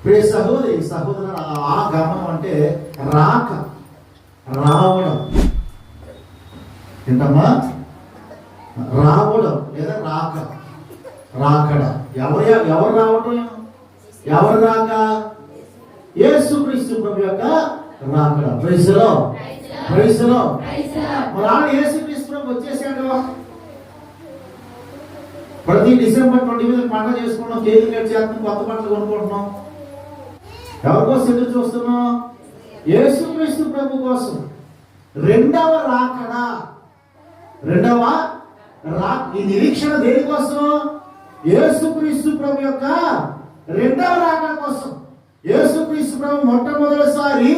ప్రియ సహోదరి సహోదరు, ఆ గమనం అంటే రాక, రావడం. ఏంటమ్మా? రావడం లేదా రాక, రాకడ. ఎవరు రావడం? ఎవరు రాక? యేసుక్రీస్తు ప్రభు యొక్క రాకడ. Praise the lord, praise the Lord. మరి ఆ యేసుక్రీస్తు ప్రభు వచ్చేసాడు. ప్రతి డిసెంబర్ 20 పండుగ చేసుకుంటున్నాం, కేక్ కట్ చేస్తున్నాం, కొత్త బట్టలు కొనుక్కుంటున్నాం. ఎవరి కోసం ఎదురు చూస్తున్నాం? యేసుక్రీస్తు ప్రభు కోసం. రెండవ రాకడ, ఈ నిరీక్షణ దేనికోసం? యేసుక్రీస్తు ప్రభు యొక్క రెండవ రాకడ కోసం. యేసుక్రీస్తు ప్రభు మొట్టమొదటిసారి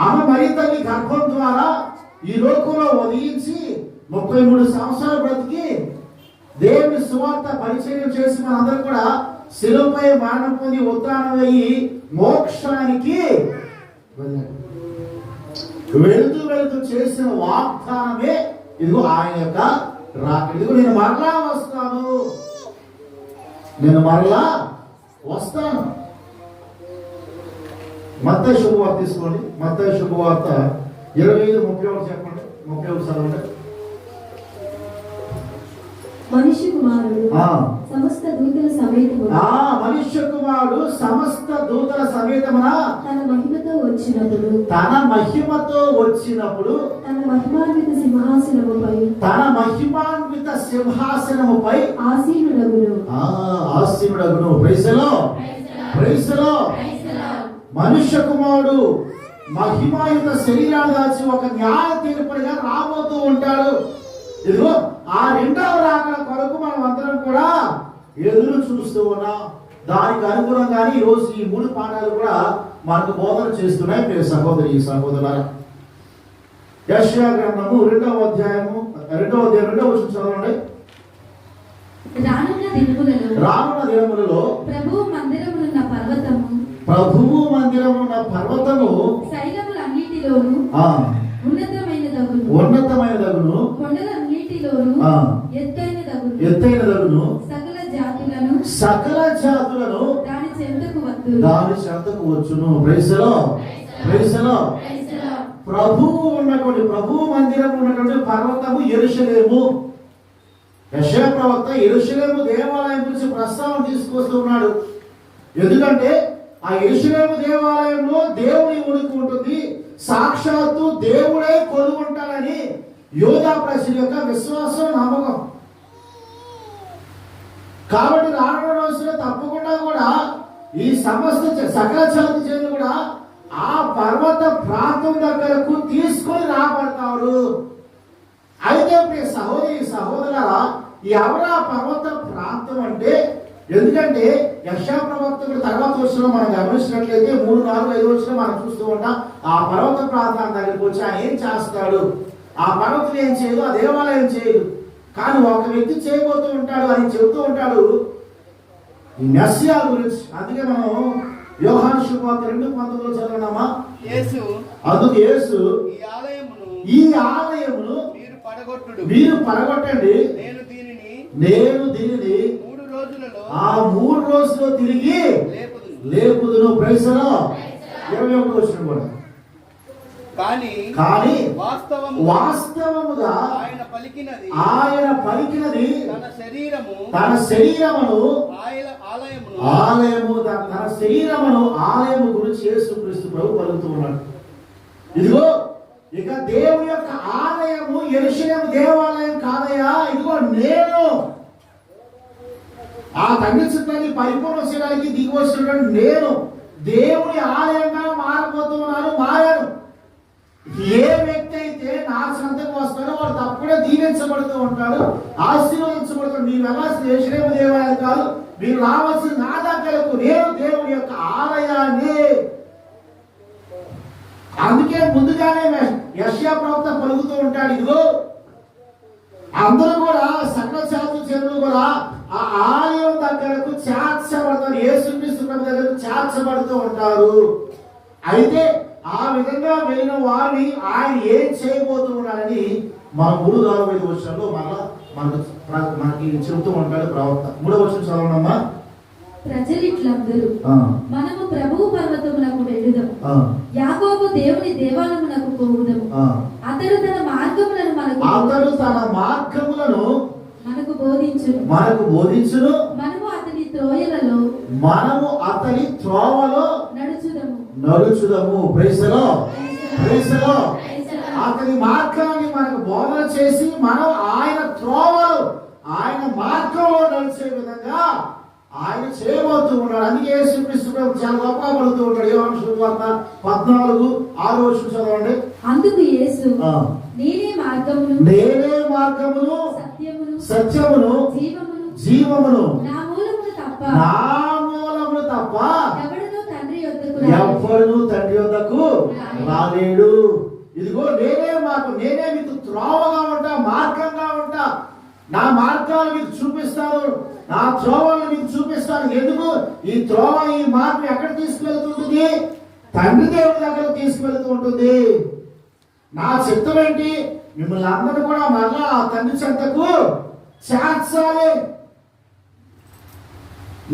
ఆమె మరి తల్లి గర్భం ద్వారా ఈ లోకంలో ఉదయించి 33 సంవత్సరాలు బ్రతికి దేవుని సువార్త పరిచయం చేసి మనందరూ కూడా శిలువపై మరణం పొంది ఉత్థానమయ్యి మోక్షానికి వెళుతూ చేసిన వాగ్దానమే ఇదిగో ఆయన యొక్క రాకడ. ఇదిగో నేను మరలా వస్తాను. మత్తయి శుభవార్త తీసుకోండి. మత్తయి శుభవార్త 25:31 చెప్పండి. 31 చదవండి. మనుష్య కుమారుడు సమస్త దూతల సమేతమున తన మహిమతో వచ్చినప్పుడు తన మహిమాన్విత సింహాసనముపై ఆసీనుడగును. Praise the lord. మనుష్య కుమారుడు మహిమాయుత శరీరాన్ని దాచి ఒక న్యాయ తీర్పుగా రాబోతూ ఉంటాడు. ఇదిగో ఆ రెండవ రాకడ కొరకు మనం అందరం కూడా ఎదురు చూస్తూ ఉన్నాం. దానికి అనుగుణంగానే ఈ రోజు ఈ 3 పాఠాలు కూడా మనకు బోధన చేస్తున్నాయి. ప్రియ సహోదరి సహోదరులారా, యెషయా గ్రంథము 2వ అధ్యాయము 2వ వచనం చదవండి. రానున్న దినములలో ప్రభువు మందిరమునున్న పర్వతము శైలములన్నిటిలోను ఉన్నతమైనదగును, కొండలన్నిటిలోను ఎత్తైనదగును, సకల జాతులను దాని చెంతకు వచ్చును. Praise the Lord. ప్రభువు మందిరం ఉన్నటువంటి పర్వతము యెరూషలేము. యెషయా ప్రవక్త యెరూషలేము దేవాలయం గురించి ప్రస్తావన తీసుకొస్తూ ఉన్నాడు. ఎందుకంటే ఆ యెరూషలేము దేవాలయంలో దేవుని ఉనికి ఉంటుంది, సాక్షాత్తు దేవుడే కొలువుంటాడని యూదా ప్రజల యొక్క విశ్వాసం, నమ్మకం. కాబట్టి రానున్న రోజుల్లో తప్పకుండా కూడా ఈ సమస్త సకల జాతి జనులు కూడా ఆ పర్వత ప్రాంతం దగ్గరకు తీసుకొని రాబడతారు. అయితే ప్రియ సహోదరి సహోదరులారా, ఎవరు ఆ పర్వత ప్రాంతం అంటే? ఎందుకంటే యెషయా ప్రవక్తకుడు తర్వాత వచ్చిన మనం గమనించినట్లయితే 3, 4, 5 వచ్చిన మనం చూస్తూ ఉంటాం. ఆ పర్వత ప్రాంతం దగ్గరికి వచ్చి ఆయన ఏం చేస్తాడు? ఆ పర్వతం ఏం చేయదు, ఆ దేవాలయం చేయదు, కానీ ఒక వ్యక్తి చేయబోతూ ఉంటాడు అని చెబుతూ ఉంటాడు ఈ మెస్సియా గురించి. అందుకే మనం యోహాను శుభవార్త 2:19 చదవనామా? అందుకు యేసు ఈ ఆలయమును మీరు పడగొట్టండి, నేను దీనిని 3 రోజుల్లో తిరిగి లేపుదును. Praise the lord. 21వ వచనం కూడా. కానీ వాస్తవముగా ఆయన పలికినది తన శరీరమును ఆలయము గురించి యేసుక్రీస్తు ప్రభు పలుకుతూ ఉన్నాడు. ఇదిగో ఇక దేవుని యొక్క ఆలయము యెరూషలేము దేవాలయం కాదయ్యా, ఇదిగో నేను ఆ తండ్రి చిత్తాన్ని పరిపూర్ణ చేయడానికి దిగి వచ్చినటువంటి నేను దేవుని ఆలయంగా మారబోతున్నాను, మారాను. ఏ వ్యక్తి అయితే నా సంతకు వస్తాడో వాడు తప్పుడే దీవించబడుతూ ఉంటాడు, ఆశీర్వదించబడుతాడు. మీరు వెళ్ళాల్సిన యెరూషలేము దేవాలయం కాదు, మీరు రావాల్సిన నా దగ్గరకు. నేను దేవుని యొక్క ఆలయాన్ని. అందుకే ముందుగానే యెషయా ప్రవక్త పలుకుతూ ఉంటాడు, ఇదిగో అందరూ కూడా సకల జాతి జనులు కూడా ఆ ఆలయం దగ్గరకు చేర్చబడతారు, యేసుక్రీస్తు ప్రభు దగ్గరకు చేర్చబడుతూ ఉంటారు. అయితే ఆ విధంగా వెళ్ళిన వారిని ఆయన ఏం చేయబోతున్నాడని మన 3-4 వచనంలో మనకి చెబుతూ ఉంటాడు ప్రవక్త. 3వ వచనం చదవనమ్మా. ప్రజలిట్లందరూ ఆ, మనము ప్రభువు పర్వతమునకు వెళ్ళుదాం, ఆ, యాకోబు దేవుని దేవాలయమునకు పోవుదాము. ఆ. అతడు తన మార్గములను అతడు తన మార్గములను మనకు బోధించును. మనము అతని త్రోయలలో మనము అతని త్రోవలో నడుచుదము. Praise the lord. Praise the lord. అతని మార్గాన్ని మనకు బోధన చేసి మనం ఆయన త్రోవలు ఆయన మార్గంలో నడిచే విధంగా ఆయన చేయబోతూ ఉన్నాడు. అందుకే యేసుక్రీస్తు ప్రభు చాలా గొప్పగా పలుకుతూ ఉంటాడు. యోహాను సువార్త 14:6 చదవండి. అందుకు యేసు, నేనే మార్గమును సత్యమును జీవమును, నా మూలమును తప్ప ఎవడునూ తండ్రి యొద్దకు రాలేడు. ఇదిగో నేనే మార్గం, నేనే మీకు త్రోవగా ఉంటా, మార్గంగా ఉంటా. నా మార్గాలు మీకు చూపిస్తాను, నా త్రోవలను మీకు చూపిస్తాను. ఎందుకు? ఈ త్రోవ, ఈ మార్గం ఎక్కడ తీసుకెళ్తుంటుంది? తండ్రి దేవుడి దగ్గర తీసుకెళ్తూ ఉంటుంది. నా చిత్తం ఏంటి? మిమ్మల్ని అందరూ కూడా మళ్ళా ఆ తండ్రి చెంతకు చేర్చాలి.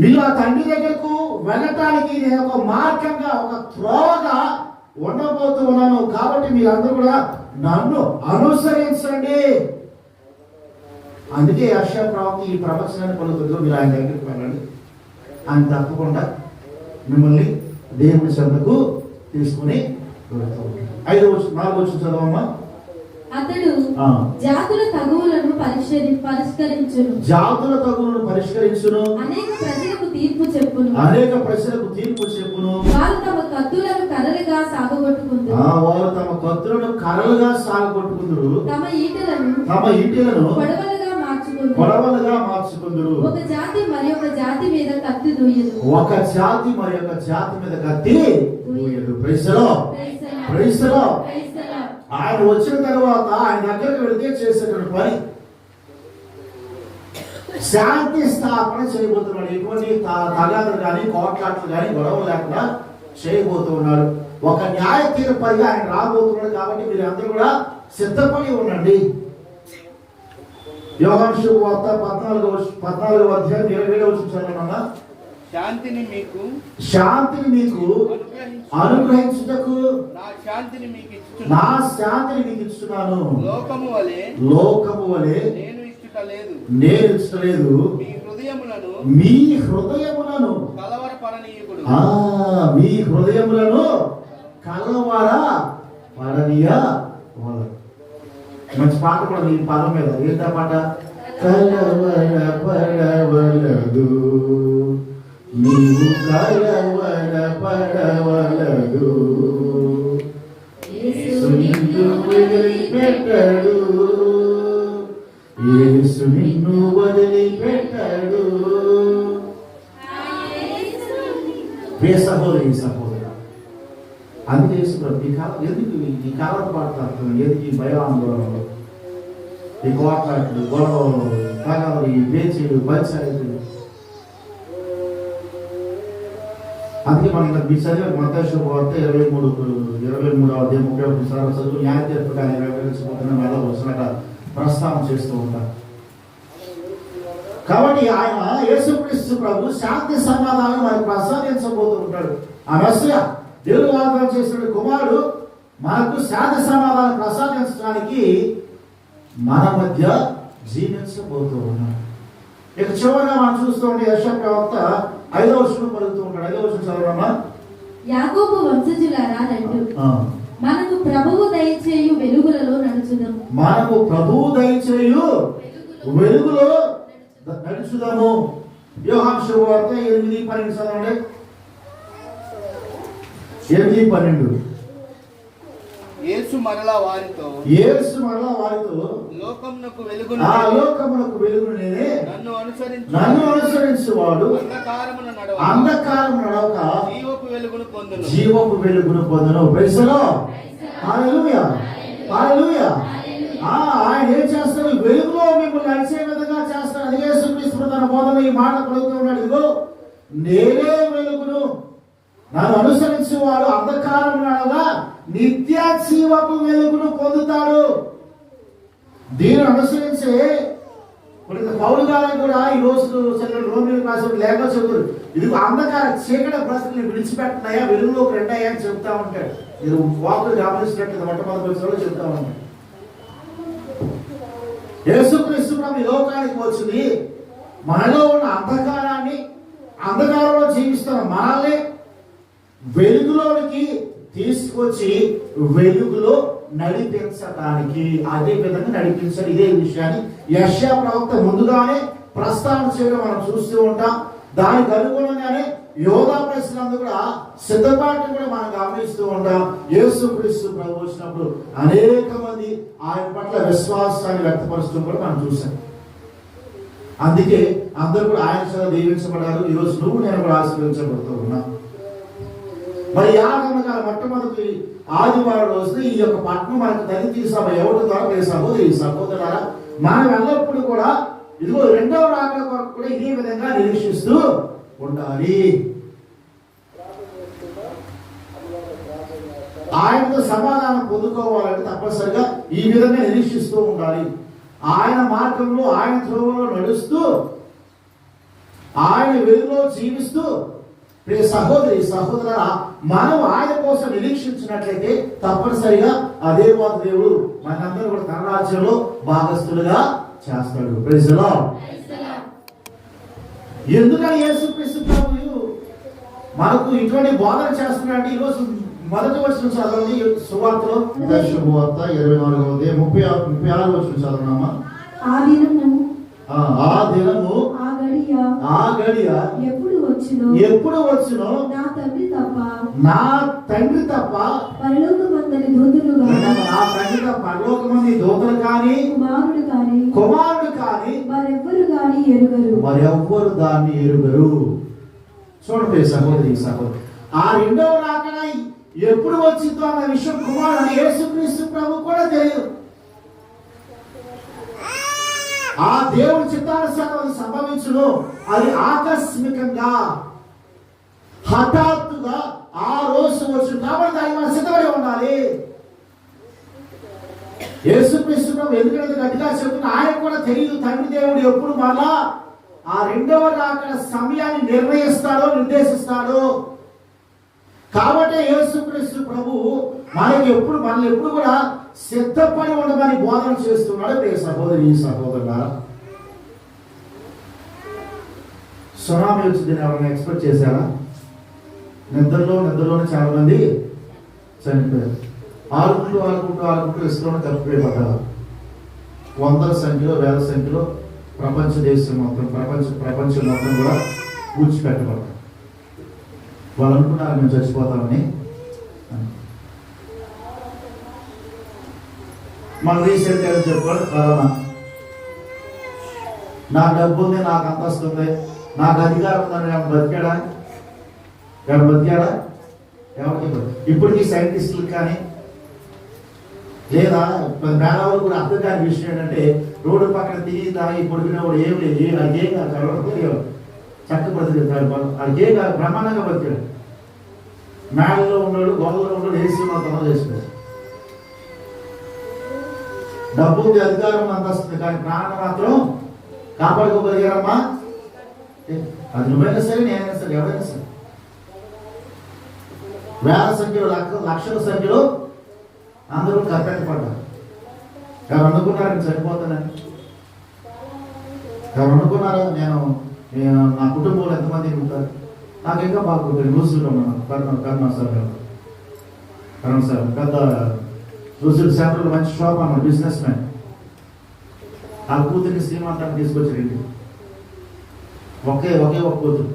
మీరు ఆ తండ్రి దగ్గరకు వెళ్ళటానికి నేను ఒక మార్గంగా, ఒక త్రోవగా ఉండబోతూ ఉన్నాను. కాబట్టి మీరందరూ కూడా నన్ను అనుసరించండి. అందుకే యెషయా ప్రవక్త ఈ ప్రవచనాన్ని పలుకుతూ మీరు ఆయన దగ్గరికి వెళ్ళండి, ఆయన తప్పకుండా మిమ్మల్ని దేవుని చెంతకు తీసుకుని వెళ్తూ ఉంటాడు. 4వ చదవమ్మా. అతడు జాతుల తగువులను పరిష్కరించును, అనేక ప్రజలకు తీర్పు చెప్పును, వారు తమ కత్తులను కర్రలుగా సాగగొట్టుకుందురు, తమ ఈటెలను పొడవలుగా మార్చుకుందురు. ఒక జాతి మరి ఒక జాతి మీద కత్తి దూయదు. Praise the lord. Praise the lord. ఆయన వచ్చిన తర్వాత ఆయన దగ్గరికి వెళితే చేసేటువంటి పని శాంతి స్థాపన చేయబోతున్నాడు. ఎటువంటి తగాదులు కానీ, కోట్లాట్లు కానీ, గొడవలు లేకుండా చేయబోతున్నాడు. ఒక న్యాయ తీర్పుగా ఆయన రాబోతున్నాడు. కాబట్టి మీరు అందరూ కూడా సిద్ధపడి ఉండండి. యోహాను సువార్త 14:27 శాంతిని మీకు అనుగ్రహించుటకు నా శాంతిని మీకు ఇస్తున్నాను. లోకము వలె నేను ఇష్టలేదు. మీ హృదయములను కలవరపడనీయ. మంచి పాట కూడా ఈ పదం మీద. ఏంటా పాట? కలవరపడవలదు, నీవు కలవరపడవలదు, యేసు నిన్ను వదిలిపెట్టడు, యేసు నిన్ను వదిలిపెట్టడు. ప్రియ సహోదరి, సహోదర, అందుకే ఎందుకు ఈ కాలం పాడతారు? ఎందుకు ఈ భయాందోళనలు, ఈ కోట్లాట్లు, గొడవలు, తగలు, ఈ బేచీలు, పంచాయతీలు? అందుకే మనం మీ చదివే మత్తయి శుభవార్త 23:31 చదువు న్యాయ తీర్పు కానీ నెరవేర్చబోతున్న మళ్ళీ వచ్చినట్టు ప్రస్తావన చేస్తూ ఉంటారు. కాబట్టి ఆయన యేసుక్రీస్తు ప్రభు శాంతి సమాధానం మనకు ప్రసాదించబోతూ ఉంటాడు. ఆ మెస్సియా దేవుడు వాగ్దానం చేసిన కుమారుడు మనకు శాంతి సమాధానం ప్రసాదించడానికి మన మధ్య జీవించబోతూ ఉన్నాడు. ఇక చివరిగా మనం చూస్తూ ఉంటే యెషయా ప్రవక్త 5వ వచనం పలుకుతూ ఉంటాడు. 5వ వచనం చదవమ్మా. యాకోబు వంశజులారా రండి, మనము ప్రభువు దయచేయు వెలుగులలో నడుచుదాము. మనము ప్రభువు దయచేయు వెలుగులో నడుచుదాము. యోహాను సువార్త 8:12 చదవండి. 8:12. యేసు మరలా వారితో లోకమునకు వెలుగును నేనే, నన్ను అనుసరించువాడు అంధకారమున నడవక జీవపు వెలుగును పొందును. Praise the lord. Hallelujah, hallelujah. ఆయన ఏం చేస్తాడు? వెలుగులో మిమ్మల్ని నడిచే విధంగా చేస్తాడు. అది యేసుక్రీస్తు తన బోధన ఈ మాట పలుకుతూ ఉన్నాడు. ఇదిగో నేనే వెలుగును, నన్ను అనుసరించేవాడు అంధకారం నడవగా నిత్య జీవపు వెలుగును పొందుతాడు. దీన్ని అనుసరించే ఇప్పుడు పౌలు గారు కూడా ఈ రోజు రోమిలకు రాసిన లేఖ చెబుతారు, ఇది అంధకార చీకటి బ్రతుకుని విడిచిపెట్టినాయా వెలుగులోకి రెండయ్యా అని చెప్తా ఉంటాడు. ఇది వాకులు గమనించినట్టు మొట్టమొదటి వచ్చిన చెప్తా ఉంటాడు. యేసుక్రీస్తు ప్రభు ఈ లోకానికి వచ్చింది మనలో ఉన్న అంధకారంలో జీవిస్తున్న మనల్ని వెలుగులోనికి తీసుకొచ్చి వెలుగులో నడిపించడానికి, అదే విధంగా నడిపించాలి. ఇదే విషయాన్ని యెషయా ప్రవక్త ముందుగానే ప్రస్తావన చేయడం మనం చూస్తూ ఉంటాం. దానికి అనుగుణంగానే యోధా ప్రశ్నలందు కూడా సిద్ధపాటు కూడా మనం గమనిస్తూ ఉంటాం. యేసుక్రీస్తు ప్రభు వచ్చినప్పుడు అనేక మంది ఆయన పట్ల విశ్వాసాన్ని వ్యక్తపరుస్తూ కూడా మనం చూసాం. అందుకే అందరూ కూడా ఆయన చేత దీవించబడ్డారు. ఈరోజు నువ్వు నేను కూడా ఆశీర్వదించబడుతూ ఉన్నా. మరి యాగమగా మొట్టమొదటి ఆదివారం రోజున ఈ యొక్క పట్టణం మనకు దళిత సభ ఎవరి ద్వారా సహోదరులారా, మనం ఎల్లప్పుడూ కూడా ఇదిగో రెండవ రాకడ కొరకు కూడా ఇదే విధంగా నిరీక్షిస్తూ ఉండాలి. ఆయనతో సమాధానం పొందుకోవాలంటే తప్పనిసరిగా ఈ విధంగా నిరీక్షిస్తూ ఉండాలి. ఆయన మార్గంలో ఆయన త్రోవలో నడుస్తూ ఆయన వెలుగులో జీవిస్తూ ప్రియ సహోదరి సహోదరులారా, మనం ఆయన కోసం నిరీక్షించినట్లయితే తప్పనిసరిగా అదే వాడు దేవుడు మనందరూ కూడా తన రాజ్యంలో భాగస్థులుగా చేస్తాడు. Praise the Lord. ఎందుకని యేసుక్రీస్తు ప్రభువు మనకు ఇటువంటి బోధన చేస్తున్నాడు? ఈరోజు మొదటి వచ్చిన చదవండి సువార్తలో, శుభవార్త 24వ 36 వచ్చిన చదవనమ్మా. ఆ దినము ఆ గడియ ఎప్పుడు వచ్చునో నా తండ్రి తప్ప పరలోకమందరి దూతలు పరలోకమంది దూతలు కానీ కుమారుడు కానీ మరెవ్వరు దాన్ని ఎరుగరు. చూడండి సహోదరి సహోదరు, ఆ రెండవ రాకడ ఎప్పుడు వచ్చిందో అన్న విషయం కుమారుడు యేసుక్రీస్తు ప్రభు కూడా తెలియదు. ఆ దేవుడి చిత్తానుసారం సంభవించును. అది ఆకస్మికంగా హఠాత్తుగా ఆ రోజు వచ్చు కాబట్టి దాన్ని మనం సిద్ధపడి ఉండాలి. యేసుక్రీస్తు ప్రభు ఎందుకంటే గట్టిగా చెప్తున్నా, ఆయన కూడా తెలియదు తండ్రి దేవుడు ఎప్పుడు మళ్ళా ఆ రెండవ రాకడ సమయాన్ని నిర్దేశిస్తాడు. కాబట్టి యేసుక్రీస్తు ప్రభు మనల్ని ఎప్పుడు కూడా సిద్ధపడి ఉండమని బోధన చేస్తున్నాడు. ప్రియ సహోదరి సహోదరులారా, సునామీ వచ్చింది ఎవరైనా ఎక్స్పెక్ట్ చేశారా? నిద్రలోనే చాలా మంది చనిపోయారు. ఆడుకుంటూ ఇసుకలో తప్పిపోయేపడ్డారు. వందల సంఖ్యలో వేల సంఖ్యలో ప్రపంచం మొత్తం కూడా పూడ్చిపెట్టబడ్డారు. వాళ్ళు అనుకున్నారు మేము చచ్చిపోతామని. మన రీసెంట్ గా చెప్పాడు కరోనా. నా డబ్బు ఉంది, నాకు అంతస్తు ఉంది, నాకు అధికారం ఉందని బతికాడా? ఎవరికి ఇప్పటికీ సైంటిస్టులకు కానీ లేదా మేధావులు కూడా అర్థం కాని విషయం ఏంటంటే, రోడ్డు పక్కన తిరిగి తాగి పొడిపినప్పుడు ఏం లేదు, అదేం కాదు కరోనా చక్క బ్రతికాడు. అదేం కాదు, బ్రహ్మాండంగా బతికాడు. మేడలో ఉన్నాడు, గోడలో ఉన్నాడు, ఏసీ మాత్రం చేసినాడు. డబ్బు ఉంది, అధికారం అంతస్తుంది, కానీ ప్రాణం మాత్రం కాపాడుకోగలిగారమ్మా. అది నువ్వైనా సరే, నేనైనా సరే, ఎవరైనా సరే. వేల సంఖ్యలో లక్షల సంఖ్యలో అందరూ కప్పెట్టపడ్డారు. ఎవరు అనుకున్నారని చనిపోతానని? ఎవరు అనుకున్నారో నేను నా కుటుంబంలో ఎంతమంది ఉంటారు? నాకు ఇంకా బాగుంటుంది. న్యూస్లో ఉన్నాను కర్ణ సార్ పెద్ద న్యూస్ సెంటర్లో మంచి షాప్ అన్నాడు, బిజినెస్ మ్యాన్. ఆ కూతురిని శ్రీమంతాన్ని తీసుకొచ్చారండి. ఒకే ఒక కూతురు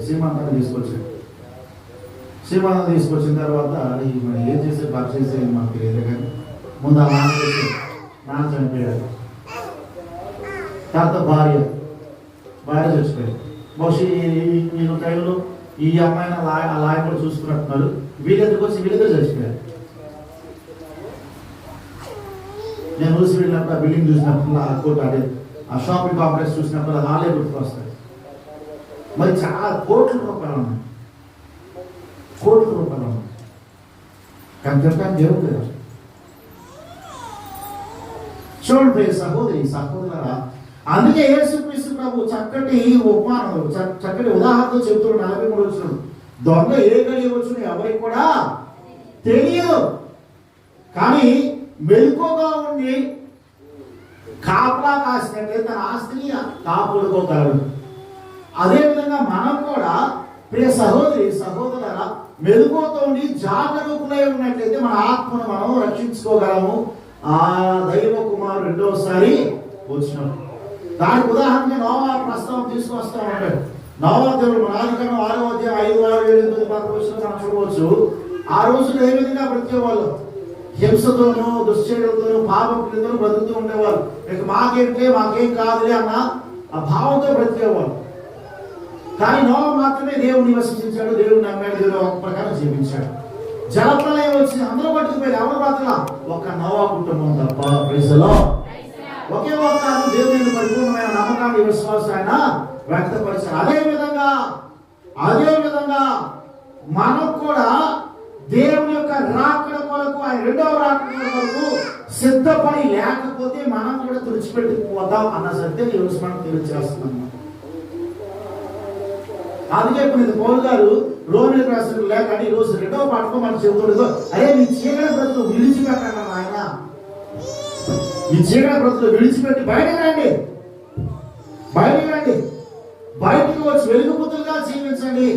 శ్రీమంతాన్ని తీసుకొచ్చాడు. శ్రీమంతం తీసుకొచ్చిన తర్వాత మనం ఏం చేసే బాగా చేసేది మాకు తెలియదు, కానీ ముందు ఆ నాన్న చనిపోయాడు. తర్వాత భార్య చచ్చిపోయాడు. బహుశా ఈ టైంలో ఈ అమ్మాయిని ఆ లాయ కూడా చూసుకున్నట్టున్నారు. వీళ్ళిద్దరికి వచ్చి వీళ్ళిద్దరు చచ్చిపోయారు. నేను చూసి వెళ్ళినప్పుడు ఆ బిల్డింగ్ చూసినప్పుడు ఆ కోర్టు అదే ఆ షాపింగ్ కాంప్లెక్స్ చూసినప్పుడు అది ఆలయ గుర్తుకు వస్తాయి. మరి చాలా కోట్ల రూపాయలు ఉన్నాయి. కానీ చెప్పడానికి దేవుడు కదా. చూడండి సహోదరి సహోదరులారా, అందుకే యేసుక్రీస్తు ప్రభు చక్కటి ఉపమానం చక్కటి ఉదాహరణతో చెబుతున్నాడు. 43 వచ్చిన దొంగ ఏ గడి వచ్చును ఎవరికి కూడా తెలియదు, కానీ మెలకువగా ఉండి కాపలా కాసినట్లయితే తన ఆస్తిని కాపాడుకోగలడు. అదేవిధంగా మనం కూడా ప్రియ సహోదరి సహోదరులారా, మెలకువతో ఉండి జాగరూకులై ఉన్నట్లయితే మన ఆత్మను మనం రక్షించుకోగలము. ఆ దైవ కుమారుడు రెండోసారి వచ్చినప్పుడు దానికి ఉదాహరణగా నోవా ప్రస్తావన తీసుకొస్తా ఉంటాడు. నోవా దేవుడు మన ఆదికాండం 6వ అధ్యాయం 5, 6, 7, 8, 10 రోజులు మనం చూడవచ్చు. ఆ రోజులు ఏ విధంగా బ్రతికేవాళ్ళు? హింసతోనూ దుశ్చర్యలతోనూ పాపంతోనూ బ్రతుకుతూ ఉండేవాళ్ళు. ఇక మాకేం కాదులే అన్న ఆ భావంతో బ్రతికేవాళ్ళు. కానీ నోవా మాత్రమే దేవుడు నివసించాడు, దేవుడు నమ్మాడు, దేవుడు ఒక ప్రకారం జీవించాడు. జలప్రలయం వచ్చి అందరూ పట్టుకుపోయి ఎవరు బ్రతకలా, ఒక నోవా కుటుంబం తప్ప. Praise the lord. ఒకే ఒక్క దేవుని పరిపూర్ణమైన నమ్మకాన్ని విశ్వాసాన్ని వ్యక్తపరిచారు. అదే విధంగా మనం కూడా దేవుని యొక్క రాకడ కొరకు, ఆయన రెండవ రాకడ కొరకు సిద్ధపడి లేకపోతే మనం కూడా తుడిచిపెట్టుకుపోతాం అన్న సత్యం ఈరోజు మనం తెలియజేస్తున్నాం. అందుకే ఇప్పుడు పౌలు గారు రోమిలకు రాసిన లేఖ ఈరోజు 2వ పాఠంలో మనం చెబుతుండదు, అరే నీ చీకటి బ్రతులు విడిచిపెట్టండి ఆయన, ఈ చీకటి బ్రతులు విడిచిపెట్టి బయటకు రండి, బయటకు వచ్చి వెలుగుపుతులుగా జీవించండి.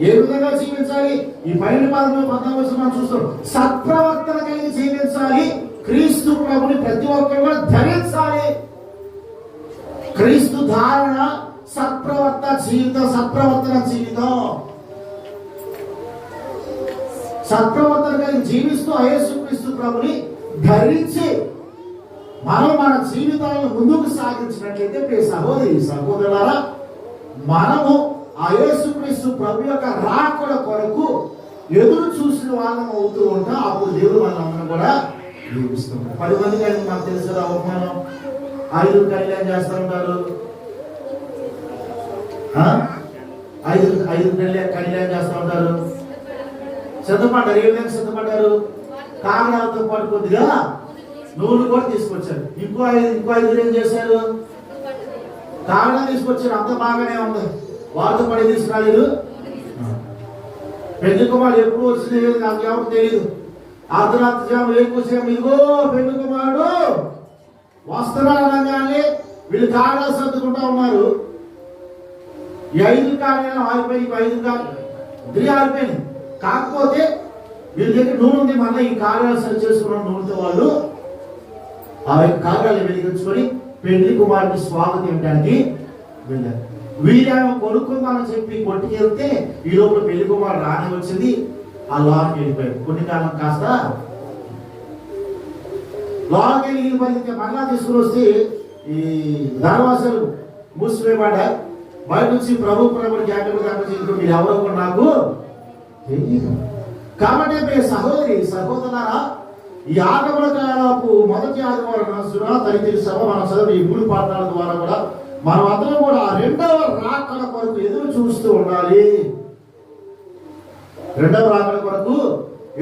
ఏ విధంగా జీవించాలి? ఈ 12-14 మనం చూస్తాం. సత్ప్రవర్తన కలిగి జీవించాలి. క్రీస్తు ప్రభుని ప్రతి ఒక్కరు కూడా ధరించాలి. క్రీస్తు ధారణ సత్ప్రవర్తన జీవితం. సత్ప్రవర్తన కలిగి జీవిస్తూ యేసుక్రీస్తు ప్రభుని ధరించి మనం మన జీవితాలను ముందుకు సాగించినట్లయితే ప్రియ సహోదరి సహోదరులారా, మనము ఆ యేసుక్రీస్తు ప్రభు యొక్క రాకడ కొరకు ఎదురు చూసిన వాళ్ళం అవుతూ ఉంటాం. అప్పుడు దేవుడు వాళ్ళందరూ కూడా జీవిస్తుంటారు. 10 మంది కానీ మాకు తెలుసు కదా అవమానం, 5 కళ్యాణం చేస్తూ ఉంటారు. 5 కళ్యాణం చేస్తూ ఉంటారు. సిద్ధపడ్డారు. ఏ విధంగా సిద్ధపడ్డారు? కారణాలతో పాటు కొద్దిగా నూనె కూడా తీసుకొచ్చారు. ఇంకో 5 ఏం చేశారు? కారణం తీసుకొచ్చారు. అంత బాగానే ఉంది, వారితో పడి తీసుకురాలేదు. పెళ్లి కుమారుడు ఎప్పుడు వచ్చింది నాకు ఎవరు తెలియదు. అర్ధరాత్రి జాములు ఎక్కువసేపు ఇదిగో పెళ్లి కుమారుడు వస్తున్నాడు అనగానే వీళ్ళు కారణాలు సర్దుకుంటా ఉన్నారు. ఈ 5 కారణాలు ఆరిపోయి 5 కారణాలు ఆరిపోయింది. కాకపోతే వీళ్ళ దగ్గర నూనె ఉంది, మళ్ళీ ఈ కారణాలు సరి చేసుకున్న నూనెతో వాళ్ళు ఆ యొక్క కారణాలు వెలిగించుకొని పెళ్లి కుమారుడికి స్వాగతం ఇవ్వడానికి వెళ్ళారు. వీరేమో కొనుక్కుందామని చెప్పి కొట్టుకెళ్తే ఈ లోపల పెళ్లి కుమారుడు రాని వచ్చింది, ఆ లోనికి వెళ్ళిపోయాడు. కొన్ని కాలం కాస్త లోనికి వెళ్ళి మళ్ళా తీసుకుని వస్తే ఈ దర్వాజాలు మూసివేయబడ్డా. బయట నుంచి ప్రభుని జాగ్రత్త మీరు ఎవరో కూడా నాకు తెలియదు. కాబట్టి మీరు సహోదరి సహోదరులారా, ఈ ఆగమన కాలపు మొదటి ఆదివారం తల్లి సభ మనం చదివి ఈ 3 పాఠాల ద్వారా కూడా మనం అందరం కూడా 2వ రాకడ కొరకు ఎదురు చూస్తూ ఉండాలి. 2వ రాకడ కొరకు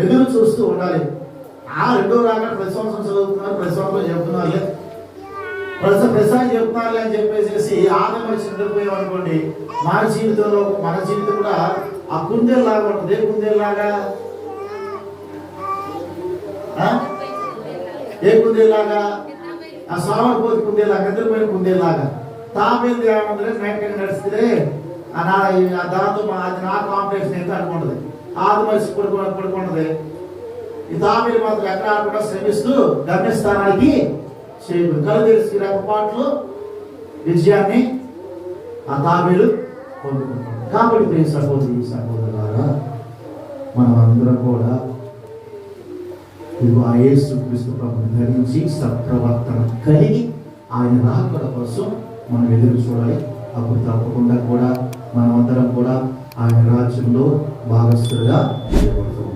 ఎదురు చూస్తూ ఉండాలి. ఆ 2వ రాకడ ప్రతి సంవత్సరం చదువుతున్నారు, ప్రతి సంవత్సరం చెప్తున్నారు, ప్రతిసారి చెప్తున్నారు అని చెప్పేసి ఆగమని చింతపోయాం అనుకోండి, మన జీవితం కూడా ఆ కుందేలాగా ఉంటుంది. ఏ కుందేలాగా? ఏ కుందేలాగా? ఆ సామర్పోతి కుందేలాగా, నిద్రపోయిన కుందేలాగా. తామేది ఏమంటే నైట్ నడుస్తుంది దాంతో అది నా కాంపిటీషన్ అయితే అనుకుంటుంది. ఆది మనిషి పడుకుంటుంది. ఈ తామేలు మాత్రం ఎక్కడ కూడా శ్రమిస్తూ గమ్యస్థానానికి చేయదు. కలు తెలిసి రెప్పపాట్లు విజయాన్ని ఆ తాబేలు పొందుకుంటాం. కాబట్టి ప్రియ సహోదరి సహోదరులారా, మనం అందరం కూడా ఆ యేసుక్రీస్తు ప్రభువుని ధరించి సత్ప్రవర్తన కలిగి ఆయన రాకడ కోసం మనం ఎదురు చూడాలి. అప్పుడు తప్పకుండా కూడా మనమందరం కూడా ఆయన రాజ్యంలో భాగస్థులుగా చేయబడుతుంది.